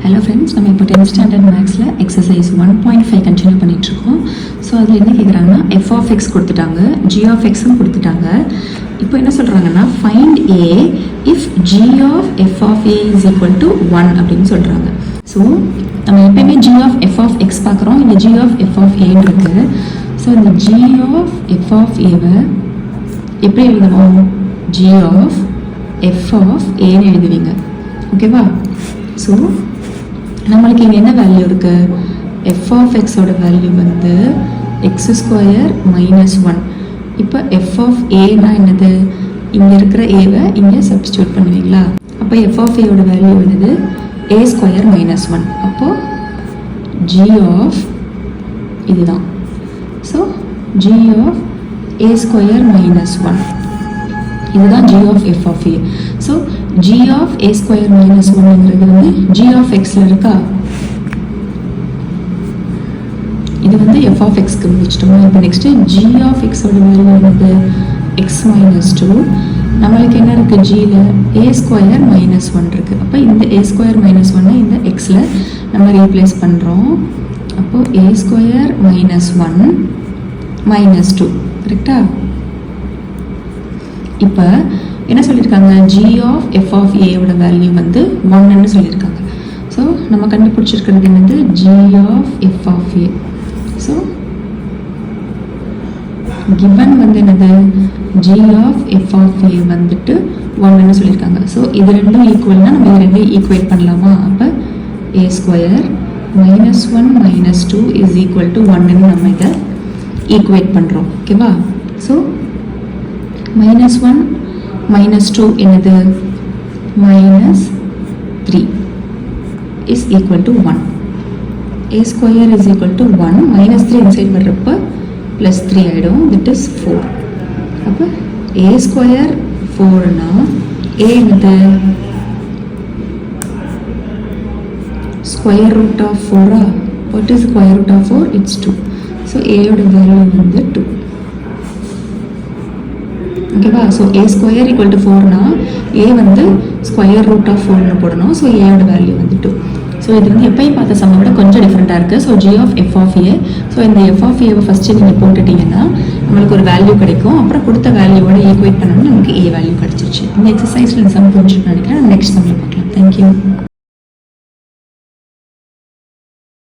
Hello friends, நம்ம இப்போ 10th standard மேக்ஸில் எக்ஸசைஸ் 1.5 கண்டினியூ பண்ணிகிட்ருக்கோம். ஸோ அதில் என்ன கேட்குறாங்கன்னா எஃப் ஆஃப் எக்ஸ் கொடுத்துட்டாங்க, ஜி ஆஃப் எக்ஸும் கொடுத்துட்டாங்க. இப்போ என்ன சொல்கிறாங்கன்னா find A if G of F of A is equal to 1 அப்படின்னு சொல்கிறாங்க. ஸோ நம்ம எப்பயுமே G of F of X பார்க்குறோம், இந்த ஜி ஆஃப் எஃப் ஆஃப் ஏன்னு இருக்குது. ஸோ இந்த ஜி ஆஃப் எஃப் ஆஃப் ஏவை எப்படி எழுதணும்? ஜி ஆஃப் எஃப் ஆஃப் ஏன்னு எழுதுவீங்க, ஓகேவா? ஸோ நம்மளுக்கு இங்கே என்ன வேல்யூ இருக்குது? எஃப் ஆஃப் எக்ஸோட வேல்யூ வந்து எக்ஸ் ஸ்கொயர் மைனஸ் 1. இப்போ எஃப் ஆஃப் ஏனா என்னது? இங்கே இருக்கிற ஏவை இங்கே சப்ஸ்டியூட் பண்ணுவீங்களா? அப்போ எஃப் ஆஃப் ஏயோட வேல்யூ என்னது? A square minus 1. அப்போது ஜி ஆஃப் இதுதான். So G of A square minus 1 இதுதான் G of F of A. So G of A square minus 1ங்கிறது வந்து ஜி ஆஃப் எக்ஸில் இருக்கா? இது வந்து எஃப் ஆஃப் எக்ஸ்க்கு முடிச்சிட்டோம். இப்போ நெக்ஸ்ட்டு ஜி ஆஃப் எக்ஸோட வேல்யூ வந்து எக்ஸ் மைனஸ் 2. நம்மளுக்கு என்ன இருக்குது? ஜியில் ஏ ஸ்கொயர் மைனஸ் 1 இருக்குது. அப்போ இந்த ஏ ஸ்கொயர் மைனஸ் 1 இந்த எக்ஸில் நம்ம ரீப்ளேஸ் பண்ணுறோம். அப்போது ஏ ஸ்கொயர் மைனஸ் 1 மைனஸ் 2, கரெக்டா? இப்போ என்ன சொல்லியிருக்காங்க? ஜி ஆஃப் எஃப் ஆஃப் ஏவோட வேல்யூ வந்து 1ன்னு சொல்லியிருக்காங்க. ஸோ நம்ம கண்டுபிடிச்சிருக்கிறது என்னது? G of F of A. So given வந்து என்னது? G of F of A வந்துட்டு 1ன்னு சொல்லியிருக்காங்க. ஸோ இது ரெண்டும் ஈக்குவல்னா நம்ம இது ரெண்டும் ஈக்குவேட் பண்ணலாமா? அப்போ A square minus 1 minus 2 is equal to 1ன்னு நம்ம இதை ஈக்குவேட் பண்ணுறோம், ஓகேவா? ஸோ மைனஸ் 1 மைனஸ் 2 என்னது? Minus 3 is equal to 1. A square is equal to 1. Minus 3 inside வர்றப்போ ப்ளஸ் 3 ஆகிடும், தட் இஸ் 4. அப்போ ஏ ஸ்கொயர் 4னா ஏ என்னது? Square root of 4. What is square root of 4? It's 2. So ஏயோட value வந்து 2, ஓகேவா? So A square equal to 4னா A வந்து ஸ்கொயர் ரூட் ஆஃப் 4னு போடணும். ஸோ ஏயோட வேல்யூ வந்து 2. ஸோ இது வந்து எப்பயும் பார்த்த சம்மை விட கொஞ்சம் டிஃப்ரெண்ட்டாக இருக்குது. So G of F of A. So இந்த எஃப் ஆஃப் ஏவை ஃபஸ்ட்டு நீங்கள் போட்டுட்டீங்கன்னா நம்மளுக்கு ஒரு வேல்யூ கிடைக்கும். அப்புறம் கொடுத்த வேல்யூவோட ஈக்குவேட் பண்ணணும், நமக்கு ஏ வேல்யூ கிடச்சிருச்சு. இந்த எக்ஸசைஸில் இந்த சம் புரிஞ்சுன்னு நினைக்கிறேன். நெக்ஸ்ட் சம்மில் பார்க்கலாம். தேங்க்யூ.